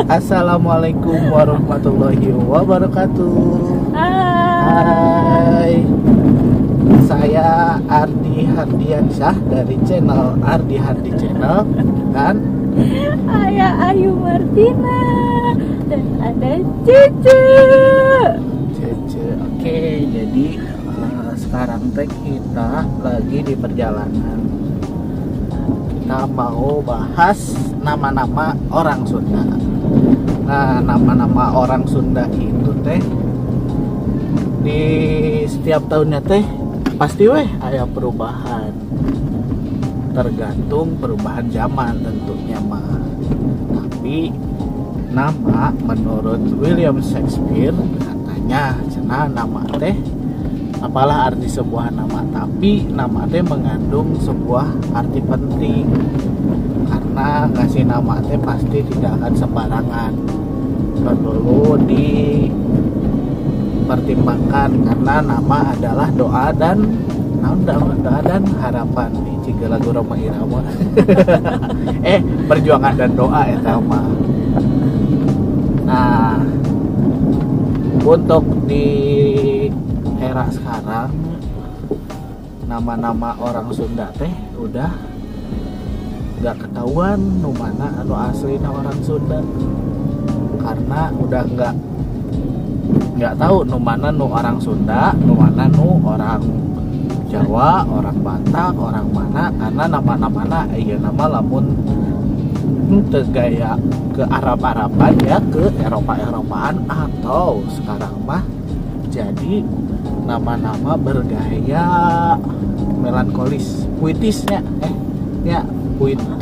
Assalamualaikum warahmatullahi wabarakatuh. Hai. Saya Ardi Hardiansyah dari channel Ardi Hardi Channel dan saya Ayu Martina dan ada Cece. Oke, jadi sekarang kita lagi di perjalanan. Kita mau bahas nama-nama orang Sunda. Nah, nama-nama orang Sunda itu teh di setiap tahunnya teh pasti ada perubahan. Tergantung perubahan zaman tentunya mah. Tapi nama menurut William Shakespeare katanya cenah nama teh apalah arti sebuah nama, tapi nama teh mengandung sebuah arti penting. Karena ngasih nama teh pasti tidak akan sembarangan, perlu dipertimbangkan karena nama adalah doa dan harapan. Jika lagu Roma Irama perjuangan dan doa sama. Nah, untuk di era sekarang nama-nama orang Sunda teh udah gak ketahuan nu mana anu aslinya orang Sunda, karena udah nggak tahu nu mana nu orang Sunda, nu mana nu orang Jawa, orang Batak, orang mana, karena nama-namana nama lamun tegaya ke Arab-Araban ya, ke Eropa-Eropaan, atau sekarang mah jadi nama-nama bergaya melankolis, puitisnya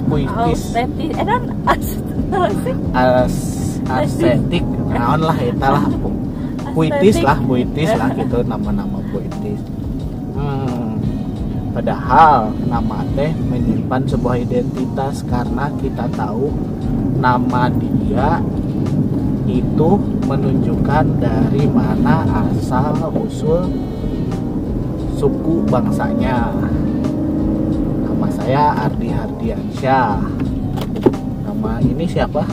puitis, estetik, naon lah itulah puitis lah gitu, nama-nama puitis. Padahal nama teh menyimpan sebuah identitas, karena kita tahu nama dia itu menunjukkan dari mana asal usul suku bangsanya. Nama saya Ardi Hardiansyah. Nama ini siapa?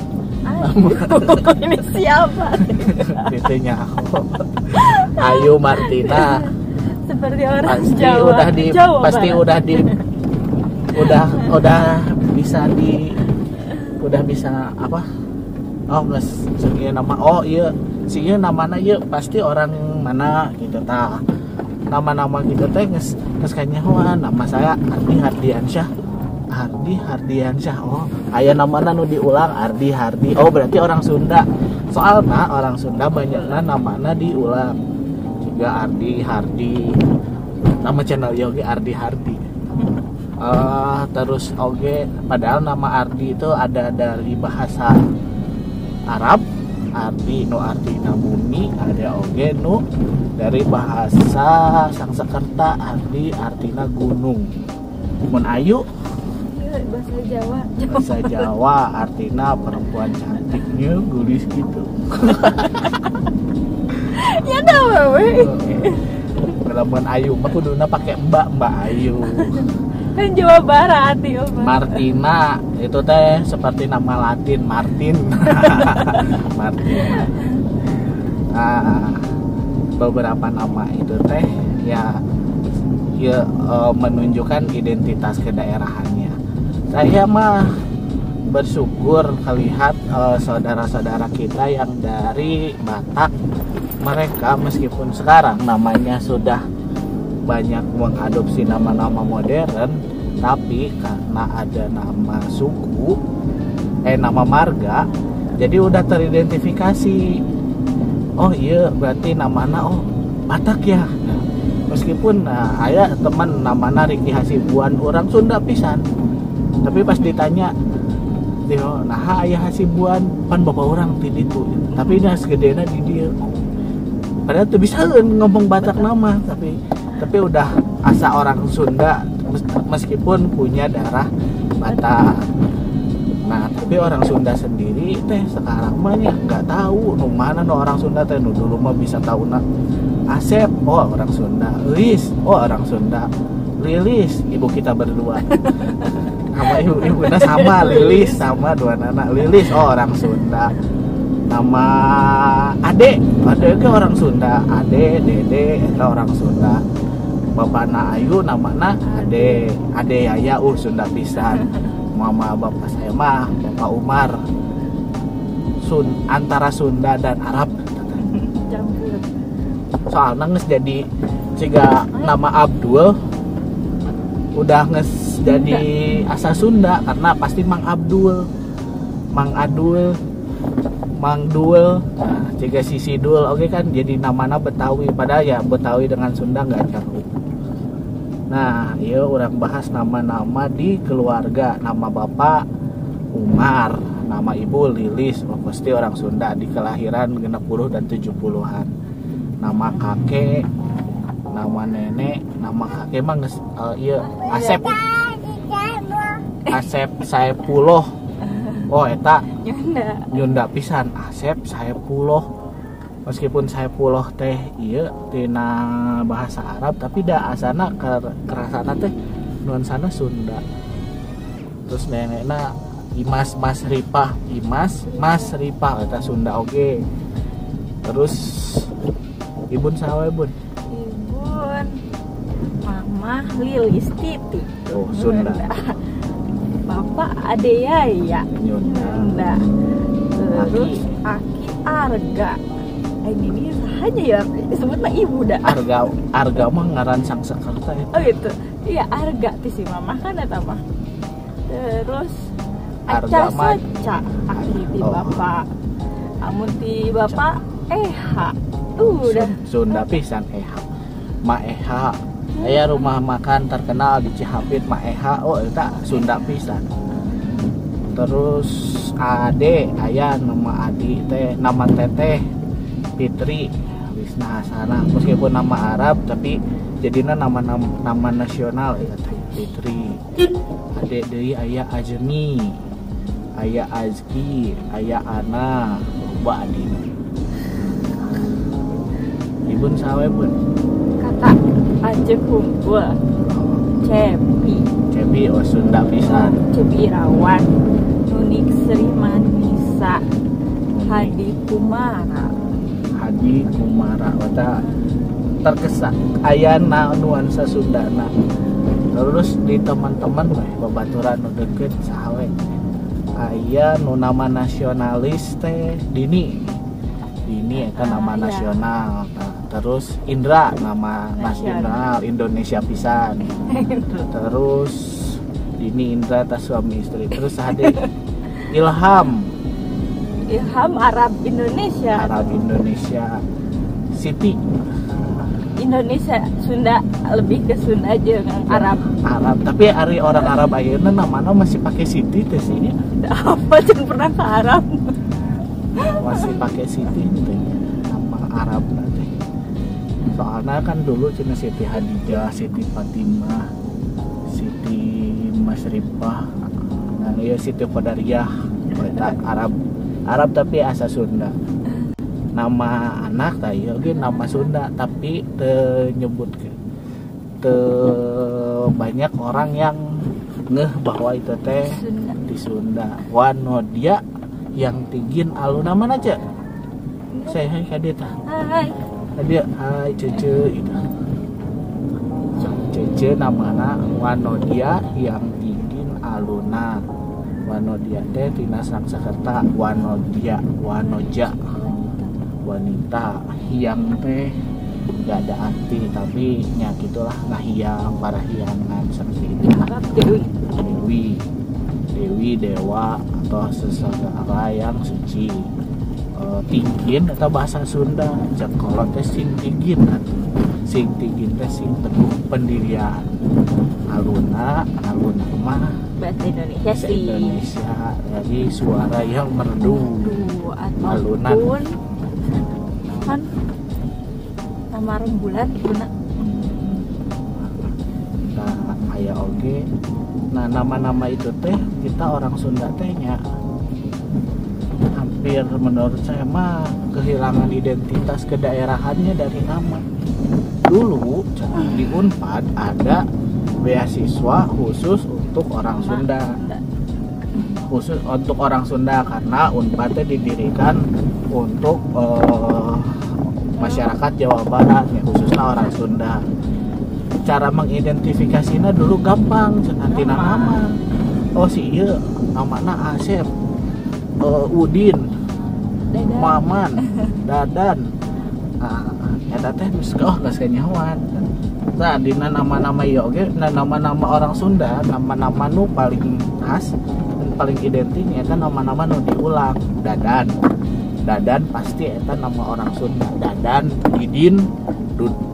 Ini siapa? Ditanya aku. Ayu Martina. Seperti orang pasti Jawa. udah bisa apa? Oh, nges nama iya namana iya pasti orang mana gitu tah. Nama-nama gitu teh nges kanyahoan. Nama saya Ardi Hardiansyah. Oh, aya namana nu diulang Ardi Hardi. Oh, berarti orang Sunda. Soalnya orang Sunda banyakna namana diulang. Juga Ardi Hardi. Nama channel yogi Ardi Hardi. Terus padahal nama Ardi itu ada dari bahasa Arab, Ardi nu artina bumi, ada oge nu dari bahasa Sangsekerta, Ardi artina gunung. Mun Ayu bahasa Jawa artina perempuan cantiknya gulis gitu. Ya dah we. Kalau mun Ayu mah kuduna pakai Mbak Ayu. Kan Jawa Barat ya, Martina itu teh seperti nama Latin Martin. Martina. Beberapa nama itu teh ya menunjukkan identitas kedaerahannya. Saya mah bersyukur melihat saudara-saudara kita yang dari Batak, mereka meskipun sekarang namanya sudah banyak mengadopsi nama-nama modern, tapi karena ada nama suku, nama marga, jadi udah teridentifikasi. Oh iya, berarti namanya Batak ya. Meskipun aya teman namanya Riki Hasibuan, orang Sunda pisan, tapi pas ditanya nah aya Hasibuan pan bapak orang di ditu, tapi dah segedena di dia. Padahal tuh bisa ngomong Batak nama, tapi udah asa orang Sunda meskipun punya darah Batak. Nah, tapi orang Sunda sendiri teh sekarang mah nggak tahu nu mana nu orang Sunda teh. Nu dulu mah bisa tahu Asep, orang Sunda. Lis, orang Sunda. Lilis, ibu kita berdua. Sama ibunya sama, Lilis sama dua anak. Lilis, orang Sunda. nama Ade ke orang Sunda, Ade, Dede itu orang Sunda. Bapakna Ayu namana Ade Yaya Sunda pisan. Mama bapak saya mah Bapak Umar. Antara Sunda dan Arab. Campur. Soalnya nges jadi jika nama Abdul udah nges jadi asa Sunda karena pasti Mang Abdul, Mang Adul, Mang Dul, nah, jika Sisi Dul, oke kan jadi namanya Betawi, padahal ya Betawi dengan Sunda nggak jauh. Nah, iya orang bahas nama-nama di keluarga. Nama bapak Umar, nama ibu Lilis, pasti orang Sunda di kelahiran 60 dan 70-an. Nama kakek, nama nenek, nama kakek mah iya Asep. Asep Saepuloh. Oh eta Nyunda pisan Asep Saepuloh. Meskipun Saepuloh teh iya tina bahasa Arab tapi da asana kerasana teh nuansana Sunda. Terus nenekna Imas Mas Ripah, Imas Mas Ripah eta Sunda oge. Terus ibun sawe bun? Ibun Mama Lilis Titi. Oh Sunda. Bapak Ade Yaya Nyunda. Terus Aki Arga. Ini saja ya disebut mah ibu dah. Arga mah ngaran sang Sakarta ya. Oh gitu. Iya Arga ti si mama kan eta mah. Terus Arga mah Saca Aki ti bapak. Amun ti bapak Eha. Udah Sunda pisan Eha. Ma Eha. Aya rumah makan terkenal di Cihapit Ma Eha. Oh eta Sunda pisan. Terus Ade aya nama Adi teh, nama Teteh Fitri Wisna Hasana. Meskipun nama Arab tapi jadinya nama nasional ya teh Fitri. Ade deui aya Ajmi, aya Azki, aya Ana, loba adina. Ibun sawe bun? Kakak Aceh Kumpul, Cepi oh Sunda pisan. Cepi Irawan, Nunik Sri Manisa, Hadi Kumara. Hadi Kumara wata terkesan aya nuansa Sundana. Terus di teman-teman babaturan nu deukeut sahawe aya nu nama nasionalis teh Dini eta nama nasional. Nah, terus Indra nama nasional Indonesia pisan. Terus Dini Indra tas suami istri. Terus ada Ilham Arab Indonesia. Siti Indonesia Sunda lebih ke Sunda aja kan Arab tapi hari orang Arab ayeuna namanya masih pakai Siti teh sih. Apa jangan pernah ke Arab masih pakai Siti teh nama Arab nanti. Soalnya kan dulu cina Siti Hadijah, Siti Fatimah, Siti Masrifah, nah iya Siti Qadariyah, Arab tapi asa Sunda. Nama anak tadi oke nama Sunda tapi nyebut banyak orang yang ngeh bahwa itu teh di Sunda. Wanodia yang tingin aluna mana aja? Saya hai kadet. Hai. Dia hai Cece itu. Cece namana Wanodia yang tingin aluna. Wanodia teh tina Sangsaketa Wanodia, Wanoja. Wanita yang teh gak ada arti tapi nya gitulah ngahiang para hiangan seperti itu. Dewi dewa atau seseorang yang suci. Tinggin atau bahasa Sunda kalau teh sing tinggin sing teh sing teguh pendirian. Aluna mah bahasa Indonesia sih. Indonesia jadi suara yang merdu. Alunan kan nama rembulan guna. Nah aya oge. Nah nama-nama itu teh kita orang Sunda tehnya hampir menurut saya mah kehilangan identitas kedaerahannya dari nama. Dulu di Unpad ada beasiswa khusus untuk orang Sunda. khusus untuk orang Sunda karena Unpad teh didirikan untuk masyarakat Jawa Barat ya, khususnya orang Sunda. Cara mengidentifikasinya dulu gampang, cenah nama. Oh si ieu namana Asep, Udin, Dadan. Maman, Dadan. Eta teh geus kenyawan. Nah, dina nama-nama ieu oge, nama-nama orang Sunda, nama-nama nu paling khas dan paling identik eta nama-nama nu diulang. Dadan. Dadan pasti eta nama orang Sunda. Dadan, Didin,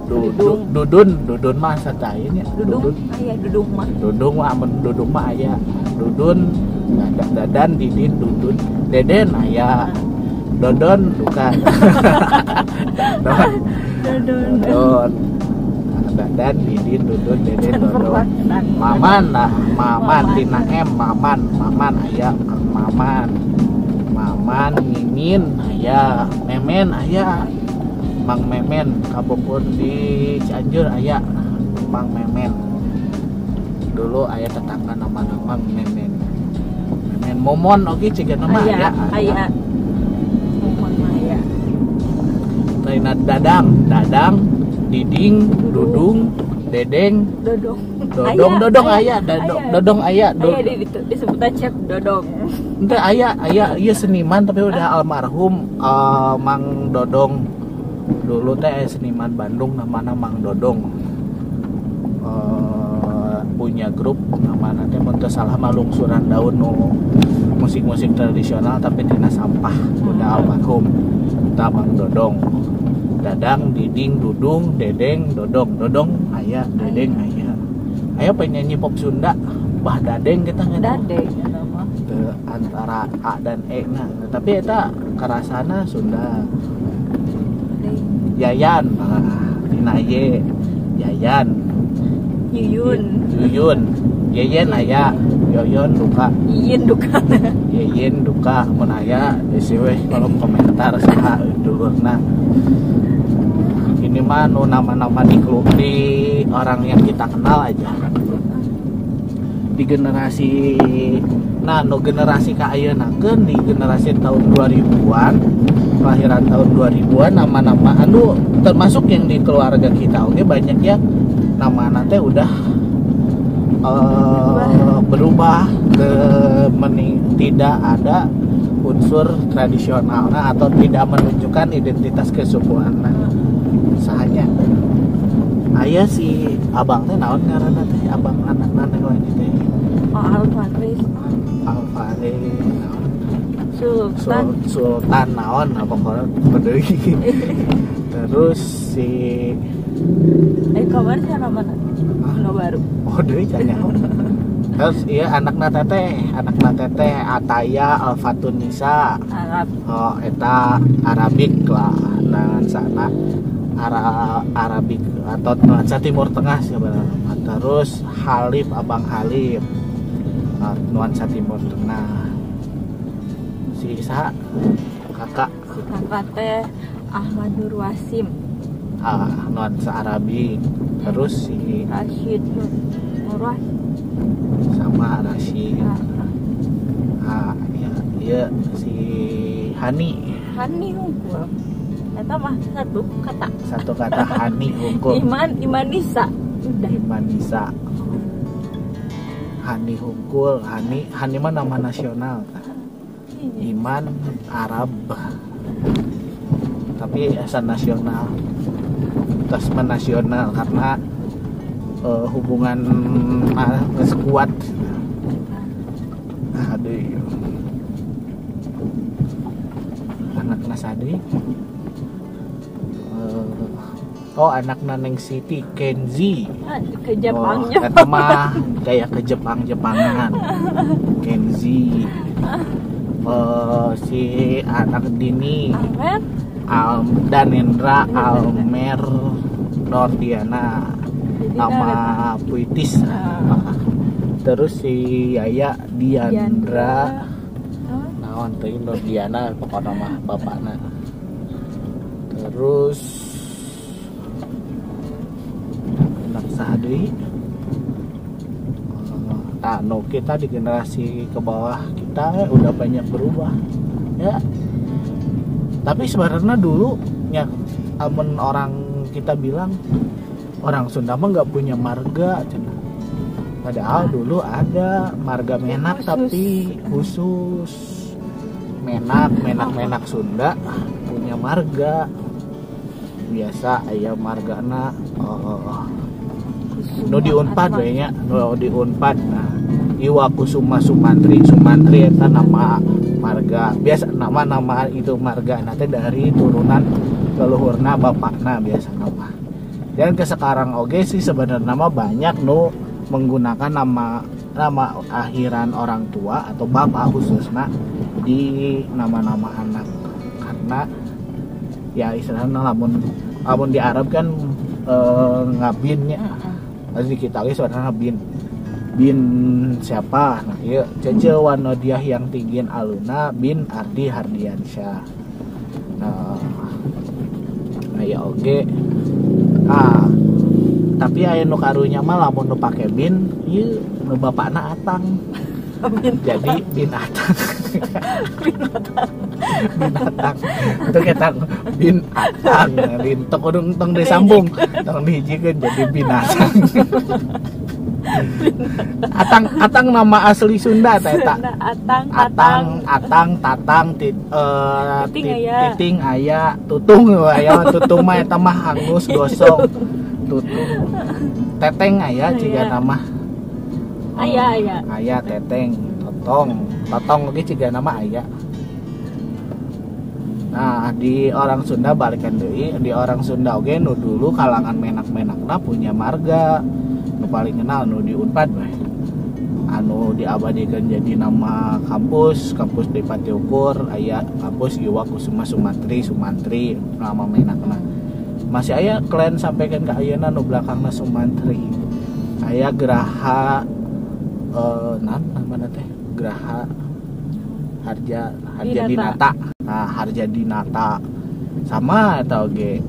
Dudun mah sacain ya. Dudung mah. Dudung mah aya. Dudun, Dadan, Didin, Dudun, Deden aya. Dodon bukan. Dodon. Dadan, Didin, Dudun, Deden, Dodon. Maman tina M, Maman aya, Kang Maman, Mimin aya, Memen aya, Mang Memen, kabupur di Cianjur aya, Mang Memen. Dulu aya tetangga nama-nama Memen. Momon oke ciga nama aya. Momon aya. Lainna Dadang, Diding, Dudung, Dedeng, Dodong aya, Dodong aya. Disebutnya Chef Dodong. Ente aya ieu seniman tapi udah almarhum Mang Dodong. Dulu teh seniman Bandung namanya Mang Dodong. Punya grup namanya teh mun teu salah mah lungsuran daun nu musik-musik tradisional tapi tina sampah udah almarhum ta Mang Dodong. Dadang, Diding, Dudung, Dedeng, Dodong aya, Dedeng aya. Aya penyanyi pop Sunda, Bah Dadeng kita Dadeng antara A dan E nah, tapi eta karasana Sunda. Yayan, dina ye, Yayan. Yuyun, Yeyen aya, Yoyon duka. Yeyen duka mun aya desi we kolom komentar saha dulurna. Ini mah nu nama-nama di orang yang kita kenal aja. Di generasi generasi ka ayeuna di generasi tahun 2000-an, kelahiran tahun 2000-an, nama-nama anu termasuk yang di keluarga kita oke banyak ya nama teh udah berubah ke tidak ada unsur tradisionalnya atau tidak menunjukkan identitas kesukuan sahanya. Aya si abang teh naon ngaranna teh abang anakna teh lagi teh Alfaris Sultan naon pokoknya bedeui. Terus si kabar siapa mana? Nu baru. Oh deui nya. Terus iya anakna teteh Ataya Alfatunisa. Arab. Oh eta Arabik lah nah sana Arabik atau nuansa Timur Tengah sebenarnya. Terus Halif Abang Halif nuansa Timur Tengah. Si Isa kakak teh Ahmad Nur Wasim nuansa Arabik. Terus si Rashid Nur Wasim sama Rashid ya si Hani Hungkul eta mah satu kata Hani Hungkul. Iman Nisa udah Iman Nisa. Hani Hungkul, Hani mah nama nasional. Iman Arab. Tapi asal nasional. Tasman nasional karena hubungan kuat. Aduh. Anak Nasadi. Anak Naneng Siti Kenzi. Ke Jepangnya. Eta mah kayak ke Jepangan. Kenzi. Si anak Dini. Danendra Almer Nordiana. Nama puitis. Terus si Yaya Diandra. Naon teh Nordiana pokoknya mah bapakna. Terus Sahadi. Nah, kita di generasi ke bawah kita kita udah banyak berubah ya. Tapi sebenarnya dulu ya, amun orang kita bilang orang Sunda mah nggak punya marga, padahal dulu ada marga Menak tapi khusus Menak Sunda punya marga biasa aya margana nu di Unpad we nya, nu di Unpad. Nah, Iwa Kusuma Sumantri eta nama marga biasa, nama itu marga nanti dari turunan leluhurna bapakna biasa nama. Dan ke sekarang oge sih sebenarnya nama banyak nu menggunakan nama akhiran orang tua atau bapak khususnya di nama-nama anak, karena ya istilahnya lamun di Arab kan ngabinnya, di kita lagi sebenarnya bin siapa, nah iya Cece Wanodiah yang tinggiin aluna bin Ardi Hardiansyah. Nah ya oke. Tapi aya nu karunya mah lamun nu pake bin ieu nu bapakna Atang. Jadi bin Atang. Binatang itu kita bin Atang lintok tong disambung tong dihijikeun jadi binatang. Atang nama asli Sunda eta. Atang tatang titing aya tutung tutung mah eta mah hangus gosong tutung teteng aya ciga nama aya teteng totong lagi ciga nama aya. Nah di orang Sunda balikan deui, di orang Sunda oge nu dulu kalangan menak-menakna punya marga nu paling kenal nu di Unpad we, anu diabadikeun jadi nama kampus di Pati Ukur aya kampus Iwa Kusuma Sumantri nama menakna. Masih aya klan sampaikan ke ayeuna nu belakangna Sumantri aya Geraha mana teh Geraha Harja Dinata. Nah, Harja Dinata sama atau ge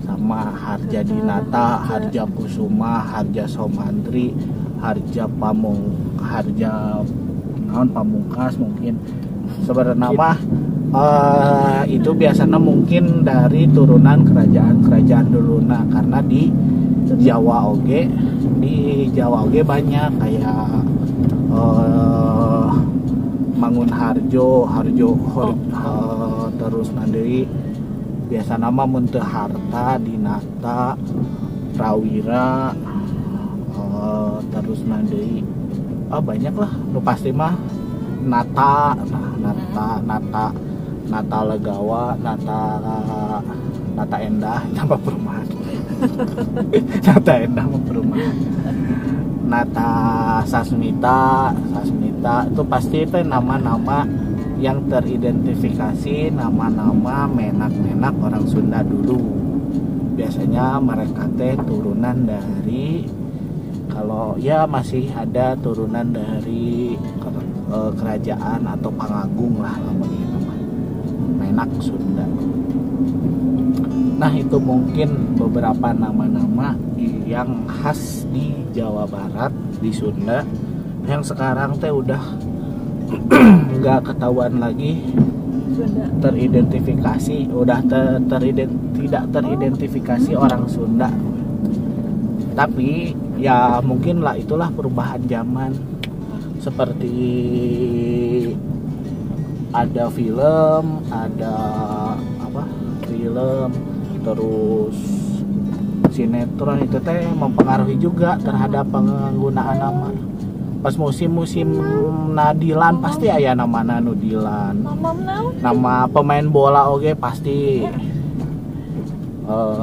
sama Harja Dinata, Harja Kusuma, Harja Somantri, Harja Pamungkas mungkin sebenarnya mah itu biasanya mungkin dari turunan kerajaan duluna, karena di Jawa oge banyak kayak Mangun Harjo terus nanti biasa nama Muntah Harta, Dinata, Prawira, terus nanti banyak lah lu pasti mah Nata Legawa, Nata Endah tambah perumahan. Nata Endah perumahan. Nata Sasmita itu pasti itu nama-nama yang teridentifikasi, nama-nama menak-menak orang Sunda dulu. Biasanya mereka teh turunan dari, kalau ya masih ada turunan dari kerajaan atau pangagung lah namanya, menak Sunda. Nah itu mungkin beberapa nama-nama yang khas di Jawa Barat, di Sunda, yang sekarang teh udah nggak ketahuan lagi teridentifikasi, udah tidak teridentifikasi orang Sunda. Tapi ya mungkin lah itulah perubahan zaman, seperti ada film, terus sinetron itu teh mempengaruhi juga terhadap penggunaan nama. Pas musim-musim Nadilan pasti aya nama Nudilan. Nama pemain bola oge pasti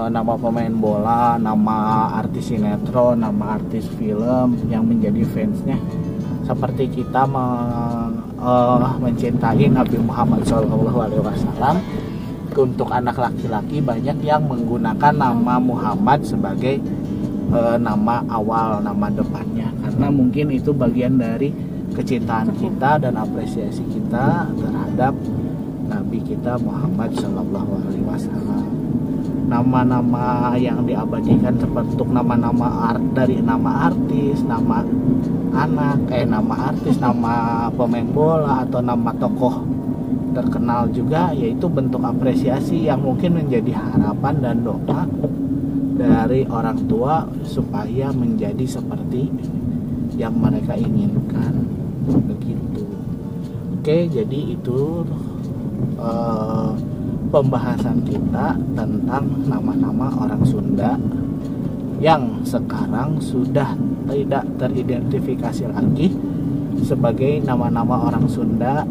nama pemain bola, nama artis sinetron, nama artis film yang menjadi fansnya. Seperti kita mencintai Nabi Muhammad SAW. Untuk anak laki-laki banyak yang menggunakan nama Muhammad sebagai nama awal, nama depannya, karena mungkin itu bagian dari kecintaan kita dan apresiasi kita terhadap Nabi kita Muhammad SAW. nama-nama yang diabadikan seperti nama-nama dari nama artis, nama anak, nama artis, nama pemain bola atau nama tokoh terkenal juga, yaitu bentuk apresiasi yang mungkin menjadi harapan dan doa dari orang tua supaya menjadi seperti yang mereka inginkan, begitu. Oke, jadi itu pembahasan kita tentang nama-nama orang Sunda yang sekarang sudah tidak teridentifikasi lagi sebagai nama-nama orang Sunda.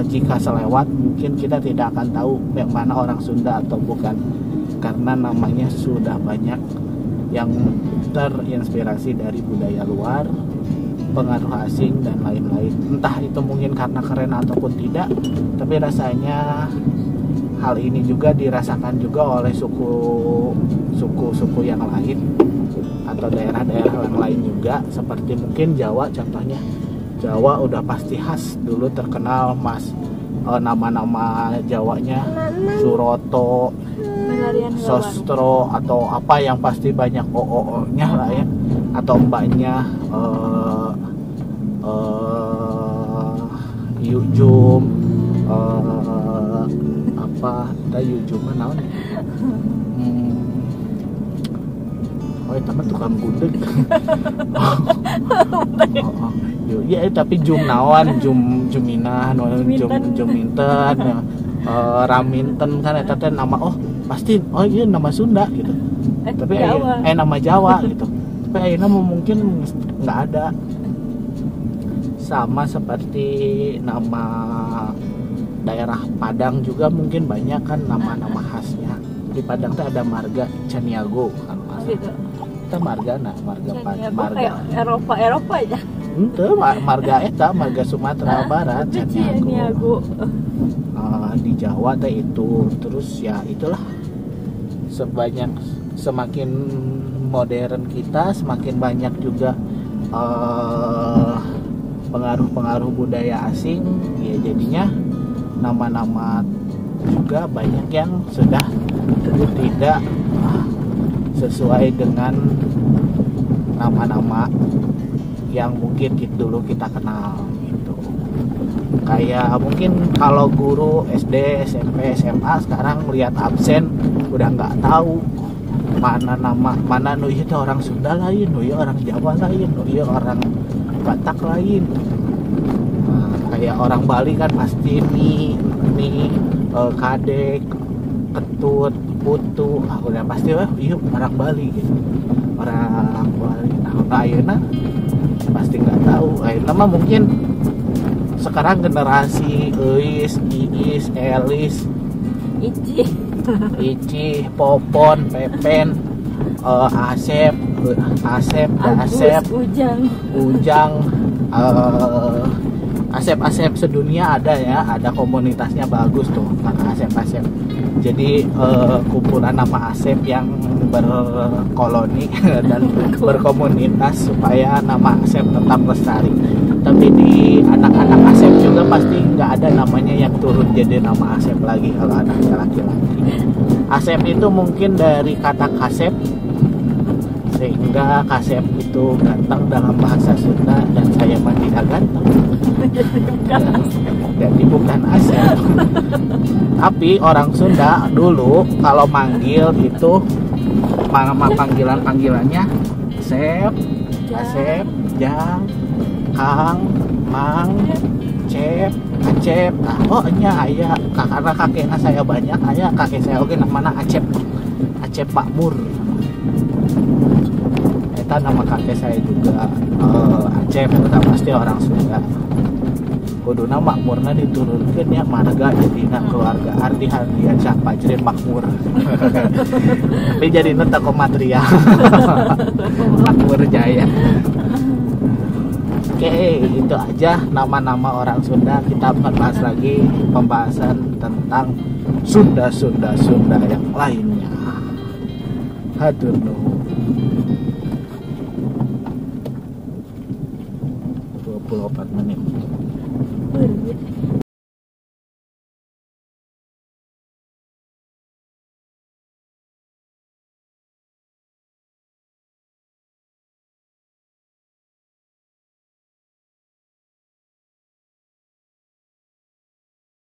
Jika selewat mungkin kita tidak akan tahu yang mana orang Sunda atau bukan, karena namanya sudah banyak yang terinspirasi dari budaya luar, pengaruh asing dan lain-lain. Entah itu mungkin karena keren ataupun tidak, tapi rasanya hal ini juga dirasakan juga oleh suku-suku yang lain atau daerah-daerah yang lain juga, seperti mungkin Jawa contohnya. Jawa udah pasti khas, dulu terkenal nama-nama Jawanya Suroto, Sostro atau apa yang pasti banyak oo-nya lah ya, atau mbaknya Yujum, apa kita Yujum mana teman tukang gudeg. Ya tapi jum nawan, juminan, juminten, raminten kan eta teh nama pasti iya nama Sunda gitu. Tapi nama Jawa gitu. Tapi ayeuna mungkin nggak ada. Sama seperti nama daerah Padang juga mungkin banyak kan nama-nama khasnya. Di Padang tuh ada marga Caniago kan gitu. Kita marga Eropa aja. Itu marga Sumatera Barat Caniago. Di Jawa teh itu, terus ya itulah, semakin modern kita semakin banyak juga pengaruh budaya asing ya, jadinya nama-nama juga banyak yang sudah tidak sesuai dengan nama-nama yang mungkin dulu kita kenal gitu. Kayak mungkin kalau guru SD, SMP, SMA sekarang melihat absen udah nggak tahu mana nu itu orang Sunda lain, nu orang Jawa lain, nu orang Batak lain. Kayak orang Bali kan pasti nih kadek, ketut, putu, udah pasti iya orang Bali gitu, orang Bali. Nah ayeuna pasti nggak tahu. Ayeuna mah mungkin sekarang generasi Eis, Iis, Elis, Ici, Popon, Pepen, Asep, Ujang, Asep sedunia ada ya, ada komunitasnya bagus tuh, karena Asep. Jadi kumpulan nama Asep yang berkoloni dan berkomunitas supaya nama Asep tetap lestari. Tapi di anak-anak Asep juga pasti nggak ada namanya yang turun jadi nama Asep lagi kalau anaknya laki-laki. Asep itu mungkin dari kata kasep, sehingga kasep itu ganteng dalam bahasa Sunda, dan saya mah tidak ganteng. Jadi bukan Asep. Tapi orang Sunda dulu kalau manggil itu nama panggilannya Asep, Jang, Kang, Mang, Cep, Acep. Nah, aya karena kakeknya saya banyak, kakek saya oke namanya Acep Makmur. Eta nama kakek saya juga Acep, itu pasti orang Sunda. Kuduna Makmurna diturunkan ya marga jadinya keluarga Ardi Hardian Syah Pajrin Makmur. Tapi jadi toko material Makmur Jaya. Oke, itu aja nama-nama orang Sunda. Kita akan bahas lagi pembahasan tentang Sunda yang lainnya. Hatur nuhun. 24 menit.